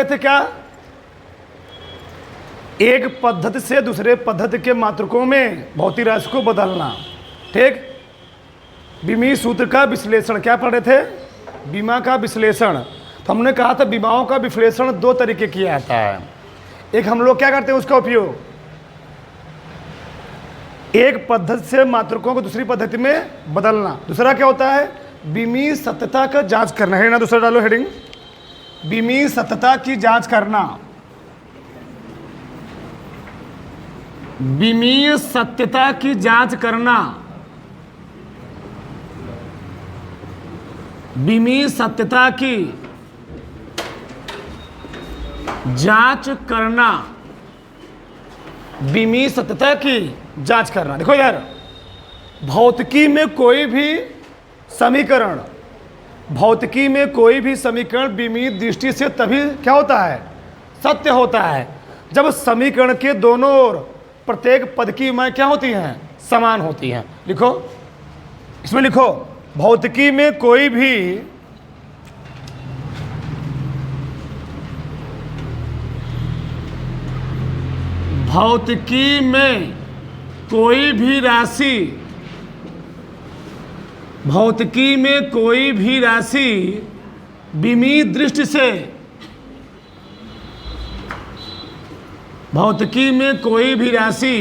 थे क्या, एक पद्धति से दूसरे पद्धति के मात्रकों में भौतिक राशि को बदलना। ठीक, विमीय सूत्र का विश्लेषण क्या पढ़े थे, विमा का विश्लेषण। तो हमने कहा था विमाओं का विश्लेषण दो तरीके किया जाता है। एक हम लोग क्या करते हैं उसका उपयोग, एक पद्धति से मात्रकों को दूसरी पद्धति में बदलना। दूसरा क्या होता है, विमीय सत्यता का जांच करना है ना। दूसरा डालो हेडिंग, विमीय सत्यता की जांच करना। विमीय सत्यता की जांच करना, विमीय सत्यता की जांच करना, विमीय सत्यता की जांच करना। देखो यार, भौतिकी में कोई भी समीकरण, भौतिकी में कोई भी समीकरण विमीय दृष्टि से तभी क्या होता है, सत्य होता है, जब समीकरण के दोनों ओर प्रत्येक पद की मान क्या होती हैं, समान होती हैं। लिखो, इसमें लिखो, भौतिकी में कोई भी भौतिकी में कोई भी राशि, भौतिकी में कोई भी राशि विमीय दृष्टि से, भौतिकी में कोई भी राशि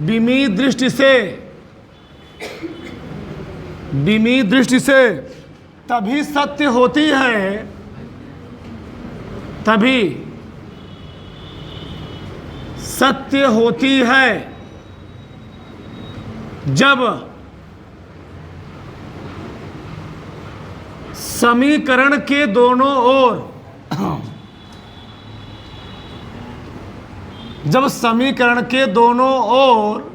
विमीय दृष्टि से, विमीय दृष्टि से तभी सत्य होती है, तभी सत्य होती है जब समीकरण के दोनों ओर, जब समीकरण के दोनों ओर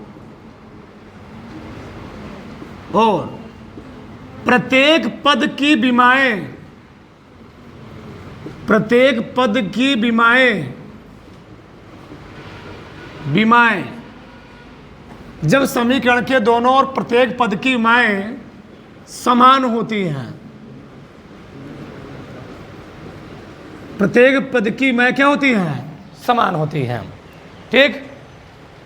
प्रत्येक पद की विमाएं, प्रत्येक पद की विमाएं, विमाएं, जब समीकरण के दोनों ओर प्रत्येक पद की विमाएं समान होती हैं, प्रत्येक पद की विमाएं क्या होती हैं, समान होती हैं। ठीक,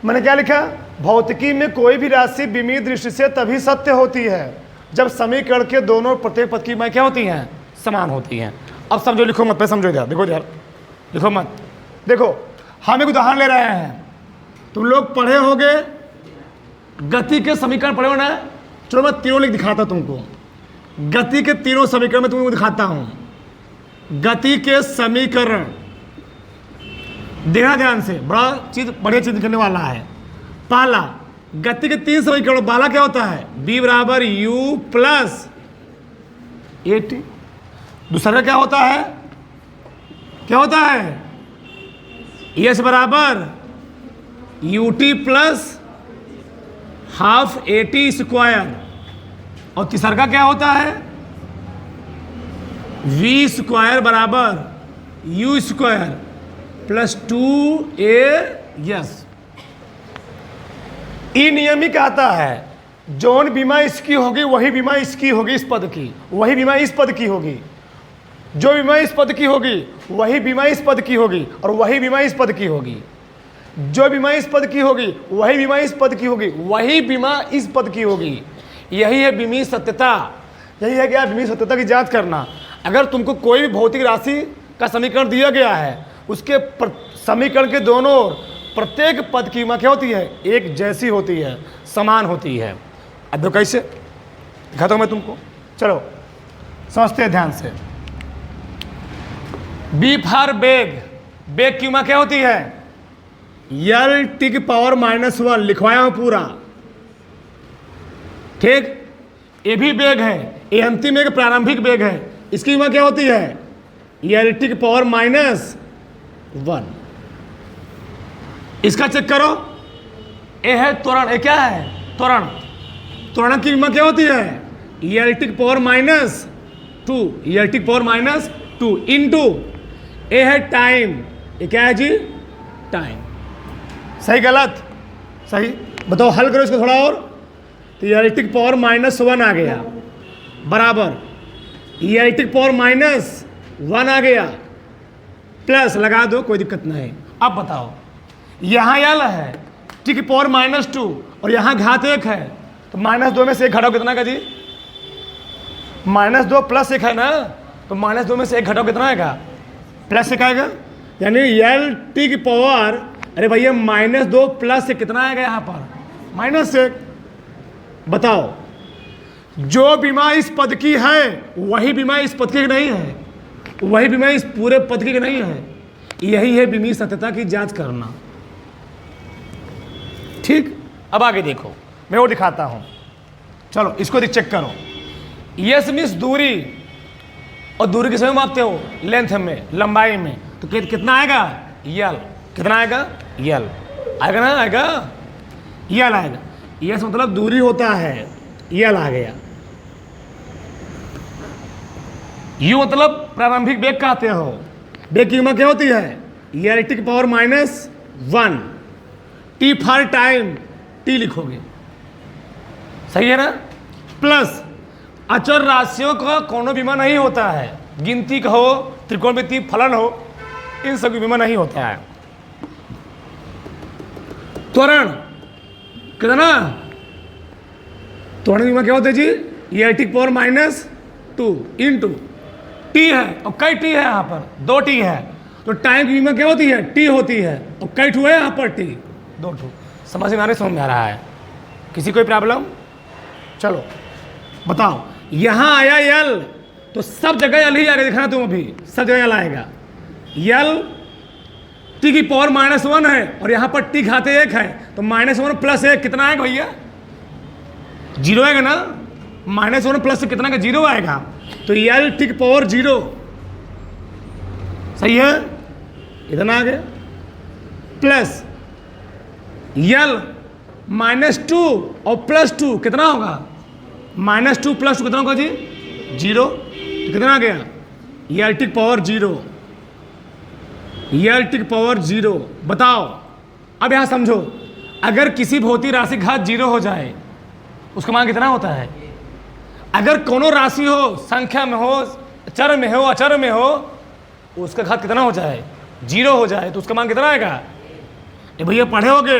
मैंने क्या लिखा, भौतिकी में कोई भी राशि विमीय दृष्टि से तभी सत्य होती है जब समीकरण के दोनों प्रत्येक पद की विमाएं क्या होती हैं, समान होती हैं। अब समझो, लिखो मत, पे समझो यार, देखो यार, लिखो मत। देखो, हम एक उदाहरण ले रहे हैं, तुम लोग पढ़े होगे गति के समीकरण पढ़े हो ना। चलो मैं तीनों लिख दिखाता तुमको, गति के तीनों समीकरण में तुमको दिखाता हूं। गति के समीकरण देखना ध्यान से, बड़ा चीज, बढ़िया चीज करने वाला है। पहला, गति के तीन समीकरण, पहला क्या होता है, b बराबर u प्लस at। दूसरा क्या होता है, क्या होता है, s बराबर ut plus half at square. और तीसरा का क्या होता है, v स्क्वायर बराबर u स्क्वायर प्लस 2a। ई नियम ही कहता है, जौन बीमा इसकी होगी वही बीमा इसकी होगी, इस पद की वही बीमा इस पद की होगी, जो बीमा इस पद की होगी वही बीमा इस पद की होगी, और वही बीमा इस पद की होगी, जो बीमा इस पद की होगी वही बीमा इस पद की होगी, वही बीमा इस पद की होगी। यही है विमीय सत्यता, यही है क्या, विमीय सत्यता की जांच करना। अगर तुमको कोई भी भौतिक राशि का समीकरण दिया गया है, उसके समीकरण के दोनों ओर प्रत्येक पद की क्या होती है, एक जैसी होती है, समान होती है। अब देखो कैसे दिखाता हूं मैं तुमको, चलो समझते हैं ध्यान से। बी फॉर बेग, बेग की क्या होती है, यल टी की पावर -1, लिखवाया हूं पूरा। ठीक, ये भी बेग है, ये अंतिम एक प्रारंभिक बेग है, इसकी क्या होती है, यल टी की पावर -1। इसका चेक करो, ए है त्वरण, ए क्या है, त्वरण। त्वरण की क्या होती है, यल टी की पावर -2, यल टी की पावर -2 इंटू ए है टाइम, ये क्या है जी, टाइम। सही गलत, सही बताओ, हल करो इसको थोड़ा और। तो यल टी की पावर -1 आ गया, बराबर यल टी की पावर -1 आ गया, प्लस लगा दो, कोई दिक्कत नहीं। अब बताओ, यहाँ यल है टी की पावर -2 और यहाँ घात 1 है, तो -2 में से 1 घटाओ कितना का जी? -2 + 1 है ना, तो -2 में से 1 घटाओ कितना आएगा? +1 आएगा। यानी यल टी की पावर, अरे भैया -2 + 1 कितना आएगा यहाँ पर? -1। बताओ, जो बीमा इस पद की है वही बीमा इस पद की नहीं है, वही बीमा इस पूरे पद की नहीं है। यही है बीमी सत्यता की जांच करना। ठीक, अब आगे देखो, मैं वो दिखाता हूं। चलो इसको चेक करो। यस मीन्स दूरी, और दूरी किस में मापते हो? लेंथ में, लंबाई में। तो कितना आएगा? यल। कितना आएगा? यल आएगा ना, आएगा यल आएगा। यस मतलब दूरी होता है, यल आ गया। यू मतलब प्रारंभिक वेग कहते हो। वेग की कीमत क्या होती है? यल टी की power -1। T for time, T लिखोगे, सही है ना। प्लस अचर राशियों का कोनो बीमा नहीं होता है। गिनती का हो, त्रिकोणमिति फलन हो, इन सब बीमा नहीं होता है। त्वरण कितना? त्वरण बीमा क्या होता है जी? ये टी पावर -2 इंटू टी है, और कई टी है यहाँ पर, 2 टी है। तो टाइम की बीमा क्या होती है? टी होती है, और कई ठू है यहाँ पर? टी, 2 ठू। समझ में आ रहा है? किसी कोई प्रॉब्लम? चलो बताओ, यहाँ आया यल, तो सब जगह यल ही आएगा, देखना तुम अभी सब जगह यल आएगा। यल टी की पावर -1 है, और यहाँ पर टी घाते 1 है, तो -1 + 1 कितना आएगा भैया? 0 आएगा ना। -1 + 1 कितना का? 0 आएगा। तो यल टी की पावर 0, सही है, इतना आ गया। प्लस यल -2 और +2 कितना होगा? -2 + 2 कितना होगा जी? 0। तो कितना आ गया? यल टी की पावर 0, यल टी की पावर 0। बताओ, अब यहां समझो, अगर किसी भौतिक राशि घात 0 हो जाए, उसका मान कितना होता है? अगर कोनो राशि हो, संख्या में हो, चर में हो, अचर में हो, उसका घात कितना हो जाए? 0 हो जाए, तो उसका मान कितना आएगा? ये भैया पढ़े होगे,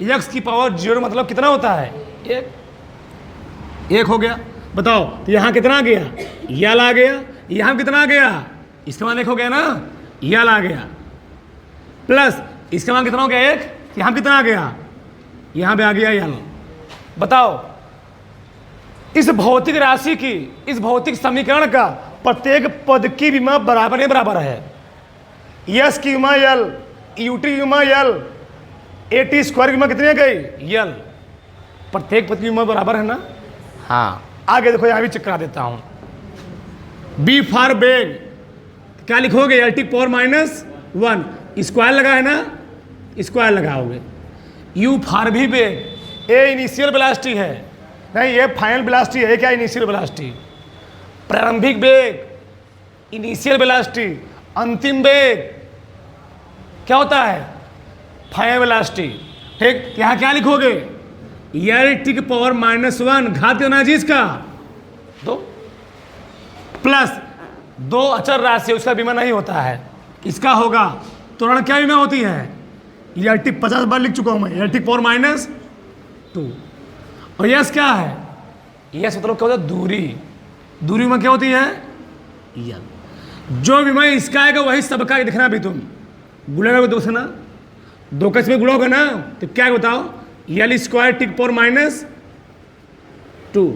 x की पावर 0 मतलब कितना होता है? 1 हो गया। बताओ, तो यहाँ कितना आ गया? यल आ गया। यहाँ कितना आ गया? इसका मान 1 हो गया ना, यल आ गया। प्लस इसका मान कितना हो गया? 1। यहाँ कितना आ गया? यहाँ पे आ गया यल। बताओ, इस भौतिक राशि की, इस भौतिक समीकरण का प्रत्येक पद की विमा बराबर नहीं बराबर है। यस की विमा यल, यूटी की विमा यल, एटी स्क्वायर की विमा कितनी आ गई? यल। प्रत्येक पद की विमा बराबर है ना। हाँ, आगे देखो, यहाँ भी चेक करा देता हूं। बी फॉर बेग क्या लिखोगे? यल टी पावर -1, स्क्वायर लगा है ना, स्क्वायर लगाओगे। यू फॉर भी बेग, ए इनिशियल वेलोसिटी है, नहीं ये फाइनल वेलोसिटी है। क्या इनिशियल वेलोसिटी? प्रारंभिक वेग, इनिशियल वेलोसिटी। अंतिम वेग क्या होता है? Final velocity. ठीक, यहाँ क्या लिखोगे? यल टी की पावर -1 घात कितना जी इसका? 2 प्लस 2 अचर राशि, उसका बीमा नहीं होता है, इसका होगा। त्वरण क्या बीमा होती है? यल टी 50 बार लिख चुका हूं मैं, यल टी पावर -2। और यस क्या है? यस मतलब क्या होता है? दूरी। दूरी में क्या होती है? यल। जो बीमा इसका आएगा वही सबका, दिखना भी तुम गुलेगा 2 से ना, 2 का इसमें गुलोगे ना, तो क्या बताओ? यल स्क्वायर टी की पावर -2।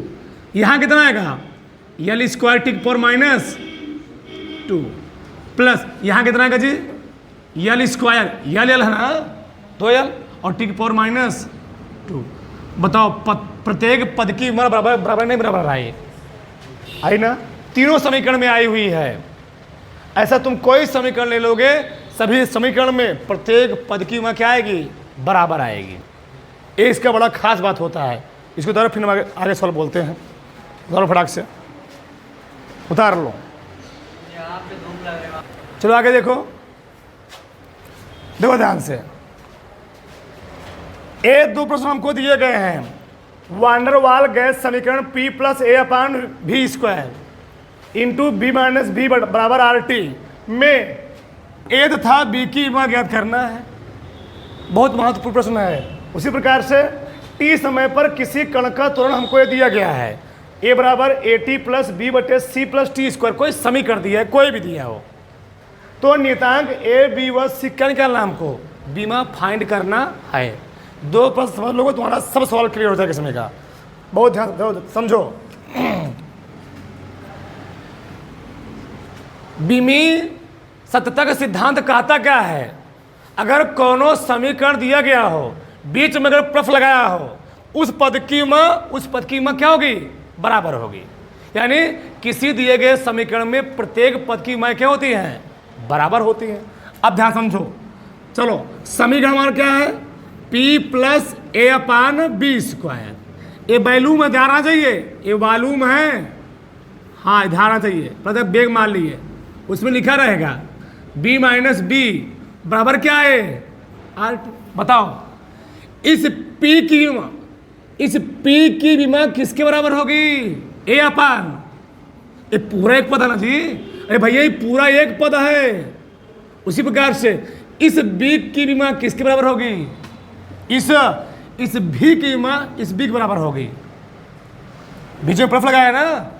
यहाँ कितना आएगा? यल स्क्वायर टी की पावर -2 प्लस यहाँ कितना आएगा जी? यल स्क्वायर, यल है ना, 2 यल और टी की पावर -2। बताओ, प्रत्येक पद की उम्र बराबर नहीं बराबर आई ना। तीनों समीकरण में आई हुई है। ऐसा तुम कोई समीकरण ले लोगे, सभी समीकरण में प्रत्येक पद की उम्र क्या आएगी? बराबर आएगी। ये इसका बड़ा खास बात होता है। इसको उतारो, फिर आगे सवाल बोलते हैं। उतारो फटाक से, उतार लो। चलो आगे देखो, देखो ध्यान से। ये 2 प्रश्न हमको दिए गए हैं। वांडर वाल गैस समीकरण P + A/V² into B - B = RT में ए तथा बी की विमा ज्ञात करना है। बहुत महत्वपूर्ण प्रश्न है। उसी प्रकार से टी समय पर किसी कण का त्वरण हमको ये दिया गया है, ए बराबर ए टी प्लस बी बटे सी प्लस टी स्क्वायर, कोई समीकरण दिया है, कोई भी दिया हो, तो नियतांक ए बी व सी क्या निकालना हमको, बीमा फाइंड करना है। दो प्रश्न समझ लोगे तुम्हारा सब सवाल क्लियर हो जाएगा समय का। बहुत ध्यान दो, समझो। बीमी सत्यता का सिद्धांत कहता क्या है, अगर कोनो समीकरण दिया गया हो, बीच में अगर प्रश्न लगाया हो, उस पद की विमा क्या होगी, बराबर होगी। यानी किसी दिए गए समीकरण में प्रत्येक पद की विमाएं क्या होती हैं, बराबर होती हैं। अब ध्यान समझो, चलो समीकरण हमारा क्या है, P प्लस ए अपान बी स्क्वायर। ये वैल्यूम है, ध्यान आना चाहिए, ये वॉल्यूम है, हाँ ध्यान आना चाहिए, मतलब बेग मान लिए, उसमें लिखा रहेगा b माइनस बी बराबर क्या है, आर। बताओ इस P की विमा किसके बराबर होगी, ए अपान, ये पूरा एक पद है ना जी, अरे भैया ये पूरा एक पद है। उसी प्रकार से इस B की विमा किसके बराबर होगी, इस भी की विमा इस B के बराबर होगी। बीच में प्रश्न लगाया ना,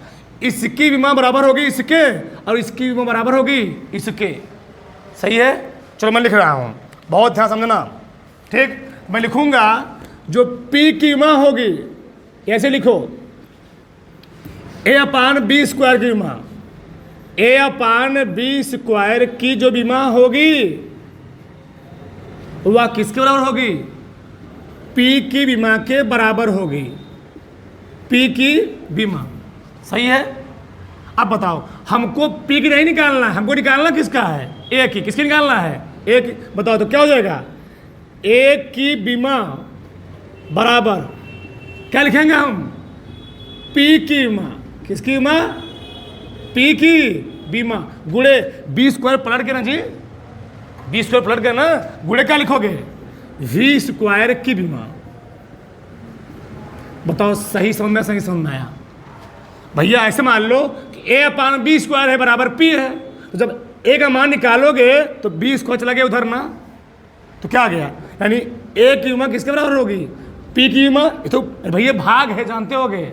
इसकी विमा बराबर होगी इसके, और इसकी विमा बराबर होगी इसके। सही है, चलो मैं लिख रहा हूं, बहुत ध्यान समझना, ठीक। मैं लिखूंगा जो P की विमा होगी, ऐसे लिखो, ए अपान बी स्क्वायर की विमा, ए अपान बी स्क्वायर की जो विमा होगी वह किसके बराबर होगी, P की विमा के बराबर होगी, P की विमा। सही है। अब बताओ हमको P की नहीं निकालना है, हमको निकालना किसका है, ए की। किसकी निकालना है, ए की। बताओ तो क्या हो जाएगा, ए की विमा बराबर क्या लिखेंगे हम, P की विमा, किसकी विमा, P की विमा गुणे बी स्क्वायर पलट के ना जी, बी स्क्वायर पलट के ना, गुणे क्या लिखोगे, वी स्क्वायर की विमा। बताओ सही समझ में, सही समझ में आया भैया। ऐसे मान लो कि ए अपान बी स्क्वायर है बराबर P है, तो जब ए का मान निकालोगे तो बी स्क्वायर चला गया उधर ना, तो क्या आ गया, यानी ए की विमा किसके बराबर होगी, P की विमा। तो भैया भाग है, जानते होगे,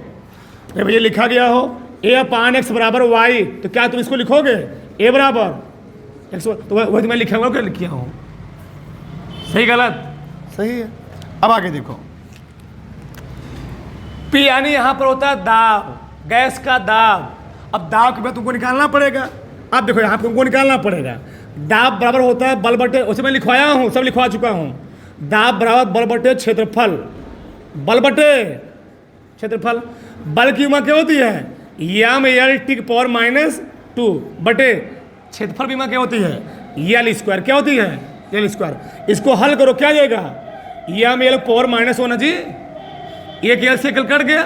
अरे भैया लिखा गया हो ए अपान एक्स बराबर वाई, तो क्या तुम इसको लिखोगे ए बराबर एक्स, तो वही मैं लिखा हुआ क्या लिखा हूँ, सही गलत, सही है। अब आगे देखो, P यानी यहां पर होता है दाब, गैस का दाब। अब दाब के बाद तुमको निकालना पड़ेगा। अब देखो यहां पर तुमको निकालना पड़ेगा, दाब बराबर होता है बल बटे, उसे मैं लिखवाया हूं, सब लिखवा चुका हूं, दाब बराबर बल बटे क्षेत्रफल, बल बटे क्षेत्रफल। बल की विमा क्या होती है, यम एल टी की पावर माइनस 2 बटे क्षेत्रफल विमा क्या होती है, एल स्क्वायर क्या होती है, एल स्क्वायर। इसको हल करो क्या जाएगा, यम एल पावर माइनस 1 जी, एक एल से कट गया,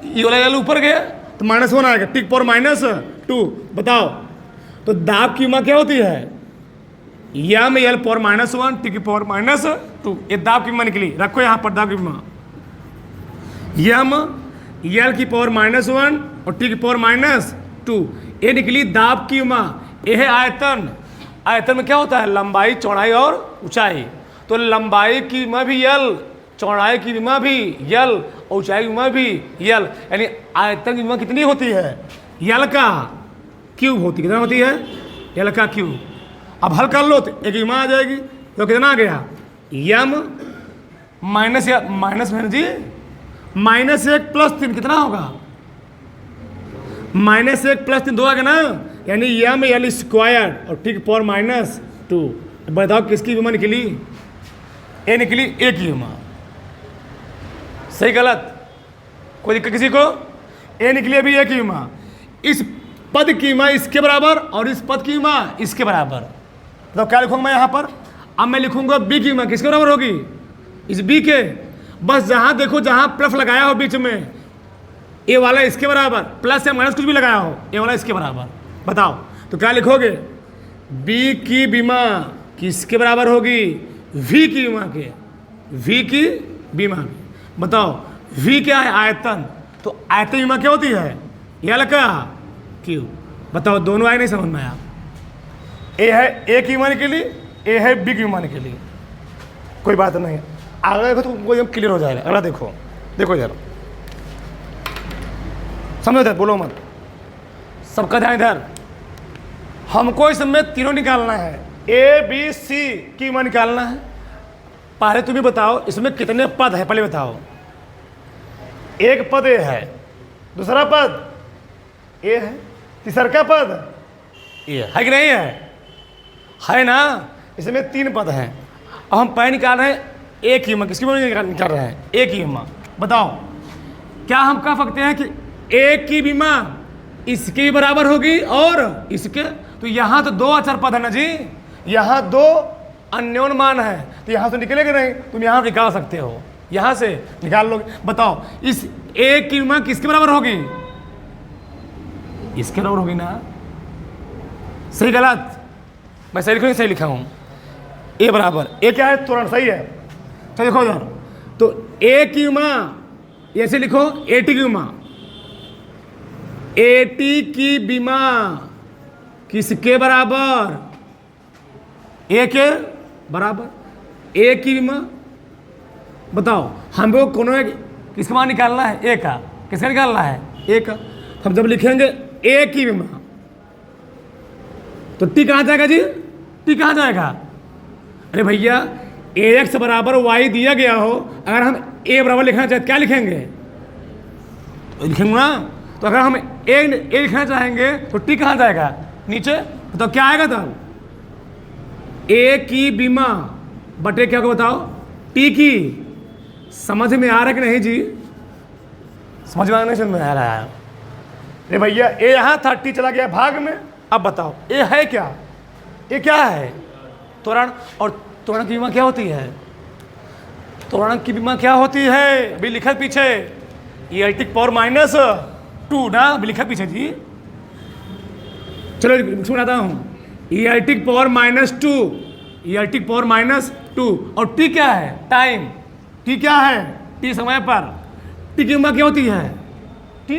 ये वाला एल ऊपर गया तो -1 आएगा, टी की पावर -2। बताओ तो दाब की विमा क्या होती है, यम एल पावर -1 टी की पावर -2। ये दाब की विमा निकली, रखो यहाँ पर दाब की विमा, यम एल की पावर -1 और टी की पावर -2, ये निकली दाब की विमा। यह है आयतन, आयतन में क्या होता है, लंबाई चौड़ाई और ऊंचाई। तो लंबाई की विमा भी यल, चौड़ाई की विमा भी यल, और ऊंचाई की विमा भी यल, यानी आयतन की विमा कितनी होती है, यल का क्यूब होती है। कितना होती है, यल का क्यूब। अब हल कर लो तो एक विमा आ जाएगी, तो कितना आ गया, यम माइनस जी -1 + 3 कितना होगा, -1 + 3 2 आ गया ना, यानी यम एल स्क्वायर और टी की पावर -2। बताओ किसकी विमा निकली, ए निकली, ए की विमा। सही गलत, कोई दिक्कत किसी को, ए निकली अभी ए की विमा। इस पद की विमा इसके बराबर और इस पद की विमा इसके बराबर। तो क्या लिखूंगा मैं यहाँ पर, अब मैं लिखूंगा बी की विमा किसके बराबर होगी, इस बी के। बस जहाँ देखो जहाँ प्लस लगाया हो बीच में, ए वाला इसके बराबर, प्लस या माइनस कुछ भी लगाया हो, ए वाला इसके बराबर। बताओ तो क्या लिखोगे, बी की विमा किसके बराबर होगी, वी की विमा के, वी की विमा की। बताओ वी क्या है, आयतन, तो आयतन विमा क्या होती है, यल का क्यूब। बताओ दोनों आए, नहीं समझ में आया, ए है ए की बीमा के लिए, ए है बी की बीमा के लिए, कोई बात नहीं। आगे देखो तो तुमको एकदम क्लियर हो जाएगा। अगला देखो, देखो यार, समझो इधर, बोलो मत, सबका ध्यान इधर। हमको इसमें तीनों निकालना है, ए बी सी की बीमा निकालना है। पहले तुम ही बताओ इसमें कितने पद है, पहले बताओ। एक पद ए है, दूसरा पद ए है, तीसरा का पद ए है कि नहीं है ना? इसमें 3 पद हैं। अब हम पहले निकाल रहे हैं ए की बीमा, किसकी बीमा निकाल रहे हैं? ए की बीमा। बताओ क्या हम कह सकते हैं कि ए की बीमा इसके बराबर होगी और इसके? तो यहाँ तो 2 अचर पद है ना जी, यहाँ 2 अननोन मान है, तो यहाँ से निकलेगा नहीं, तुम यहाँ निकाल सकते हो, यहाँ से निकाल लोगे। बताओ इस ए की बीमा किसके बराबर होगी? इसके बराबर होगी ना? सही गलत? मैं सही लिखूँ, सही लिखा हूँ। ए बराबर, ए क्या है? त्वरण, सही है। तो देखो इधर, तो ए की बीमा ऐसे लिखो, ए टी की बीमा, ए टी की बीमा किसके बराबर? ए के बराबर। ए की बीमा बताओ हमको कोनो एक किसका मान निकालना है? ए का। किसका निकालना है? ए का। हम जब लिखेंगे ए की बीमा तो टी कहाँ जाएगा जी? टी कहाँ जाएगा? अरे भैया ए एक्स बराबर वाई दिया गया हो, अगर हम ए बराबर लिखना चाहते क्या लिखेंगे? तो लिखेंगे ना। तो अगर हम ए लिखना चाहेंगे तो टी कहाँ जाएगा? नीचे। तो क्या आएगा तब? ए की बीमा बटे क्या को बताओ? टी की। समझ में आ रहा है कि नहीं जी? समझ में आ नहीं, समझ में आ रहा है? अरे भैया ए यहाँ था, टी चला गया भाग में। अब बताओ ए है क्या? ए क्या है? त्वरण। और त्वरण की बीमा क्या होती है? त्वरण की बीमा क्या होती है? अभी लिखा पीछे E पावर -2 ना, अभी लिखा पीछे जी। चलो सुनाता हूँ। E पावर -2 और टी क्या है? टाइम। टी क्या है? टी समय पर। टी की बीमा क्या होती है? टी।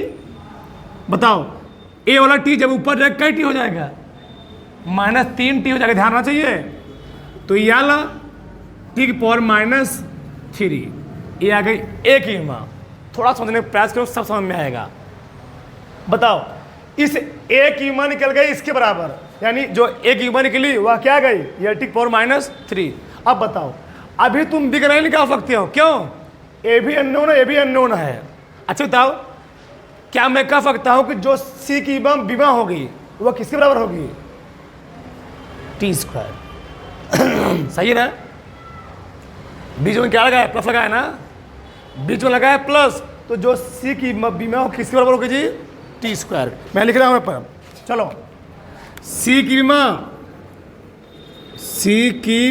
बताओ ए वाला टी जब ऊपर जाएगा कई टी हो जाएगा? -3 टी हो जाएगा, ध्यान रखना चाहिए। तो ये आला टी की पावर -3, ये आ गई ए की बीमा। थोड़ा समझने का प्रयास करो, सब समझ में आएगा। बताओ इस ए की बीमा निकल गई इसके बराबर, यानी जो ए की बीमा निकली वह क्या गई? ये टी की पावर -3। अब बताओ अभी तुम दिख नहीं निकाल सकते हो, क्यों? ए भी अननोन है, ए भी अननोन है। अच्छा बताओ क्या मैं कह सकता हूं कि जो सी की बीमा होगी वह किसके बराबर होगी? t²। सही है ना? बीच में क्या लगाया? प्लस लगाया ना? बीच में लगाया प्लस, तो जो सी की बीमा हो किसके बराबर होगी जी? t²। मैं लिख रहा हूं पर, चलो सी की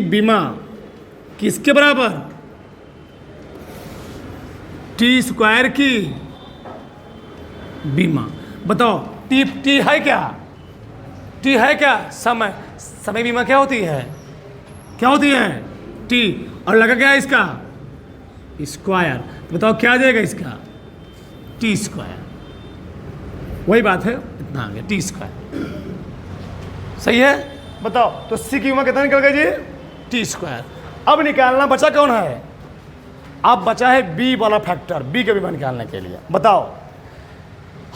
बीमा किसके बराबर? t² की बीमा। बताओ टी है क्या? टी है क्या? समय बीमा क्या होती है? क्या होती है? टी। और लगा क्या है इसका? स्क्वायर। तो बताओ क्या आ जाएगा इसका? t²। वही बात है, इतना आ गया t²। सही है? बताओ तो सी की बीमा कितना निकल गया जी? t²। अब निकालना बचा कौन है? अब बचा है बी वाला फैक्टर, बी का बीमा निकालने के लिए। बताओ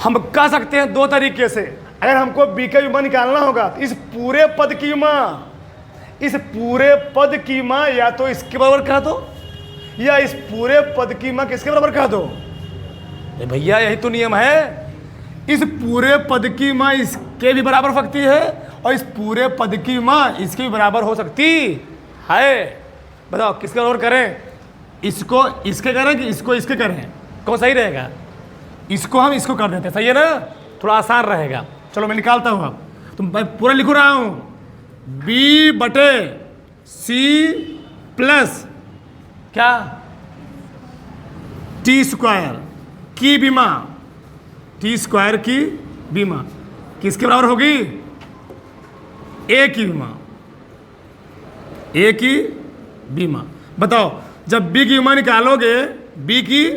हम कह सकते हैं 2 तरीके से। अगर हमको बी का बीमा निकालना होगा तो इस पूरे पद की बीमा या तो इसके बराबर कह दो, या इस पूरे पद की बीमा किसके बराबर कह दो? भैया यही तो नियम है। इस पूरे पद की बीमा इसके भी बराबर हो सकती है और इस पूरे पद की बीमा इसके भी बराबर हो सकती है। बताओ किसके बराबर करें? इसको इसके करें कि इसको इसके करें? कौन सही रहेगा? इसको हम इसको कर देते हैं, सही है ना? थोड़ा आसान रहेगा। चलो मैं निकालता हूँ। अब तो मैं पूरा लिख रहा हूँ, बी बटे सी प्लस क्या? t² की बीमा, t² की बीमा किसके बराबर होगी? ए की बीमा। ए की बीमा। बताओ जब बी की बीमा निकालोगे, बी की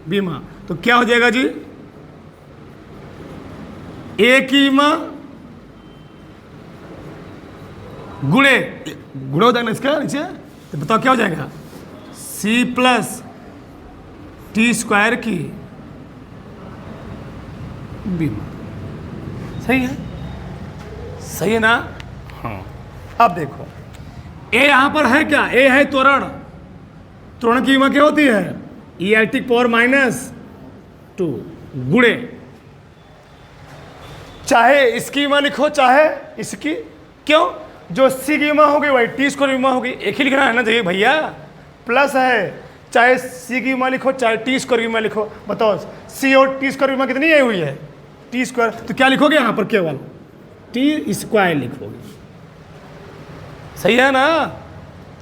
बीमा, तो क्या हो जाएगा जी? ए की बीमा गुणे गुणे हो जाएगा इसका नीचे, तो बताओ क्या हो जाएगा, सी प्लस टी स्क्वायर की बीमा। सही है, सही है ना? हाँ। अब देखो ए यहां पर है क्या, ए है त्वरण, त्वरण की बीमा क्या होती है, ELT पावर -2 गुणे, चाहे इसकी बीमा लिखो चाहे इसकी, क्यों, जो सी की बीमा होगी वही टी स्क्वायर बीमा होगी, एक ही लिखना है ना, देखिए भैया प्लस है, चाहे सी की बीमा लिखो चाहे टी स्क्वायर बीमा लिखो। बताओ सी और टी स्क्वायर बीमा कितनी आई हुई है, टी स्क्वायर, तो क्या लिखोगे यहाँ पर, केवल टी स्क्वायर लिखोगे। सही है ना?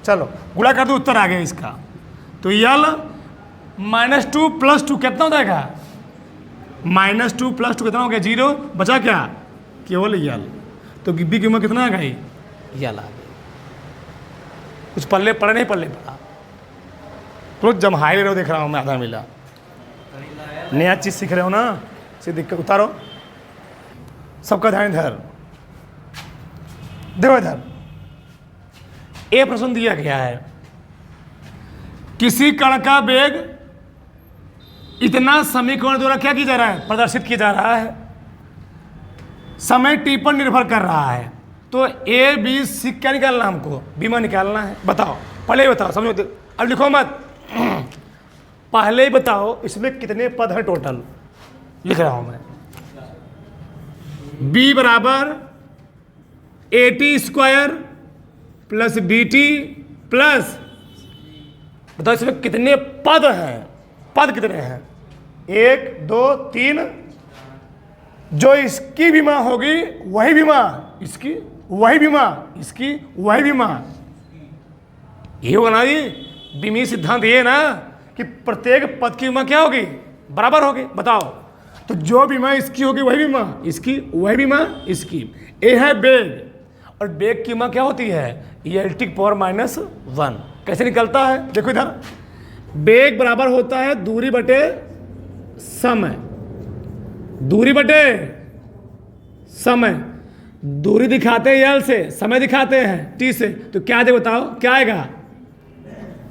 चलो गुणा कर दो, उत्तर आ गया इसका। तो यल -2 + 2 कितना हो जाएगा, -2 + 2 कितना हो गया, 0, बचा क्या, केवल यल। तो बी की उम्र कितना आ गई, यल आ गई। कुछ पल्ले पड़े नहीं, पल्ले पड़ा तो जमहाई ले रहे हो, देख रहा हूँ मैं, आधा मिला नया चीज़ सीख रहे हो ना, से दिक्कत उतारो, सबका ध्यान इधर देखो, इधर ए प्रश्न दिया गया है, किसी कण का वेग इतना समीकरण द्वारा क्या किया जा रहा है, प्रदर्शित किया जा रहा है, समय टी पर निर्भर कर रहा है। तो ए बी सी क्या निकालना, हमको बीमा निकालना है। बताओ, पहले ही बताओ, समझो, अब लिखो मत, पहले ही बताओ इसमें कितने पद हैं टोटल, लिख रहा हूं मैं। b बराबर AT² + BT प्लस, बताओ इसमें कितने पद हैं, पद कितने हैं, 1 2 3, जो इसकी बीमा होगी वही बीमा इसकी, वही बीमा इसकी, वही बीमा, ये होगा ना जी, बीमी सिद्धांत ये ना कि प्रत्येक पद की बीमा क्या होगी, बराबर होगी। बताओ, तो जो बीमा इसकी होगी वही बीमा इसकी, वही बीमा इसकी। ए है बेग, और बेग की बीमा क्या होती है, ELT पावर -1। कैसे निकलता है, देखो इधर, बेग बराबर होता है दूरी बटे समय, दूरी बटे समय, दूरी दिखाते हैं यल से, समय दिखाते हैं टी से, तो क्या दे बताओ, क्या आएगा,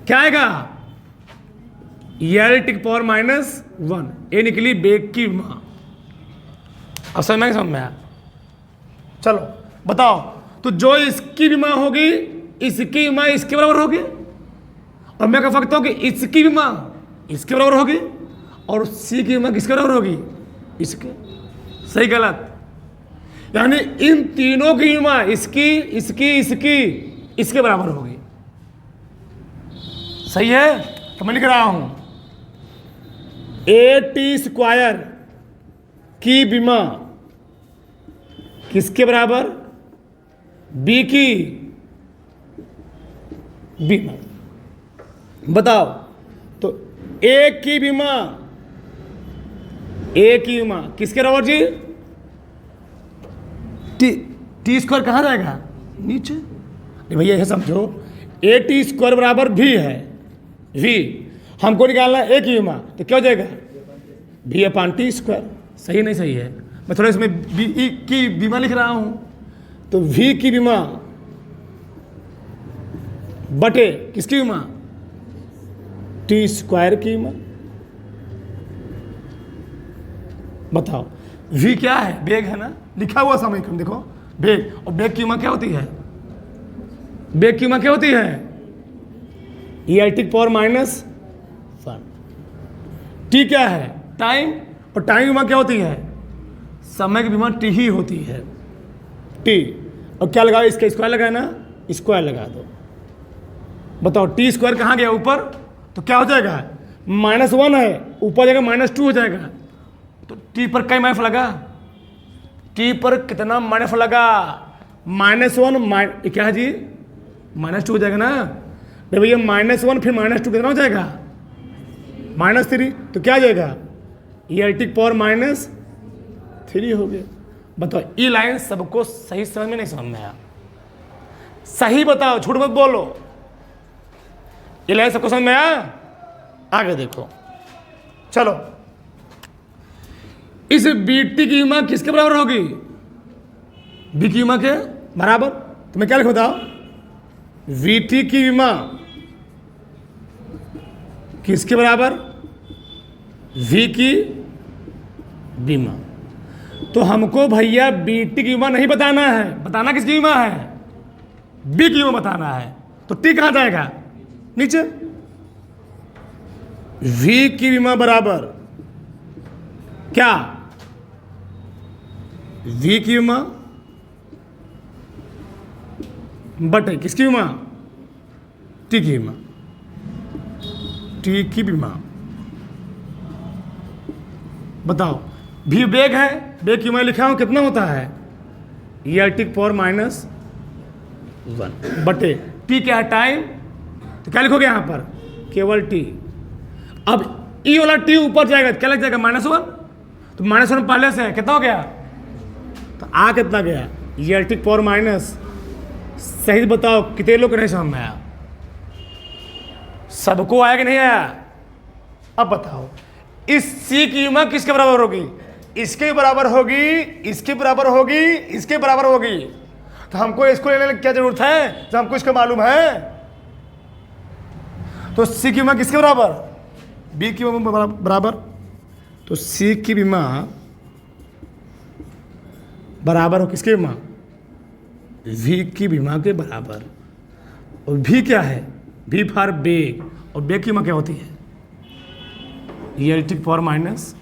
क्या आएगा, ELT पावर -1, ये निकली बेग की बीमा। अब समझ में आया? चलो बताओ, तो जो इसकी बीमा होगी इसकी बीमा इसके बराबर होगी, और मैं कह सकता हूं कि इसकी बीमा इसके बराबर होगी, और सी की बीमा किसके बराबर होगी, इसके। सही गलत, यानी इन तीनों की बीमा इसकी इसकी इसकी इसके बराबर होगी। सही है? तो मैं लिख रहा हूं AT² की बीमा किसके बराबर, बी की बीमा। बताओ, तो ए की बीमा, ए की बीमा किसके बराबर जी, T² कहाँ जाएगा, नीचे। भैया ये समझो, AT² बराबर भी है, V हमको निकालना है ए की बीमा, तो क्या हो जाएगा, V/T²। सही नहीं सही है? मैं थोड़ा इसमें बी की बीमा लिख रहा हूं, तो V की बीमा बटे किसकी बीमा, T² की बीमा। बताओ, V क्या है, बेग है ना, लिखा हुआ समीकरण देखो, बेग, और बेग की बीमा क्या होती है, बेग की बीमा क्या होती है, ELT पावर -1। टी क्या है, टाइम, और टाइम की बीमा क्या होती है, समय की बीमा टी ही होती है, टी। और क्या लगाओ, इसका स्क्वायर लगाए ना, स्क्वायर लगा दो। बताओ T² कहाँ गया, ऊपर, तो क्या हो जाएगा, -1 है, ऊपर जाएगा -2 हो जाएगा। तो टी पर कई माइनस लगा, टी पर कितना माइनस लगा, -1 क्या है जी, -2 हो जाएगा ना भैया, -1 फिर -2 कितना हो जाएगा, -3, तो क्या आ जाएगा, ELT पावर -3 हो गया। बताओ, ये लाइन सबको सही समझ में नहीं समझ में आया, सही बताओ, झूठ मत बोलो, ये लाइन सबको समझ में आया? आगे देखो, चलो, इस BT की बीमा किसके बराबर होगी, बी की बीमा के बराबर, तो मैं क्या लिखूँ बताओ, वी टी की विमा किसके बराबर, वी की विमा। तो हमको भैया बी टी की विमा नहीं बताना है, बताना किसकी विमा है, बी की विमा बताना है। तो टी कहाँ जाएगा, नीचे। वी की विमा बराबर क्या, वी की विमा बटे किसकी विमा, टी की विमा, टी की विमा। बताओ, भी बेग है, बेग की मैं लिखा हूं कितना होता है, ER टी पावर -1 बटे टी क्या है, टाइम। तो क्या लिखोगे यहां पर, केवल टी। अब ई वाला टी ऊपर जाएगा, क्या लग जाएगा, -1। तो -1 पहले से है, कितना हो गया, तो आ कितना गया, ER टी पावर माइनस। सही बताओ कितने लोग नहीं समझ में आया, सबको आया कि नहीं आया। अब बताओ, इस सी की विमा किसके बराबर होगी, इसके बराबर होगी, इसके बराबर होगी, इसके बराबर होगी। तो हमको इसको लेने की क्या जरूरत है जब हमको इसका मालूम है। तो सी की विमा किसके बराबर, बी की विमा बराबर। तो सी की विमा बराबर हो किसके विमा, वी की विमा के बराबर। और वी क्या है, वी फॉर बेग, और बेग की विमा क्या होती है, ER टी पावर -1।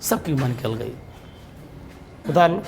सबकी विमा निकल गई, बता लो।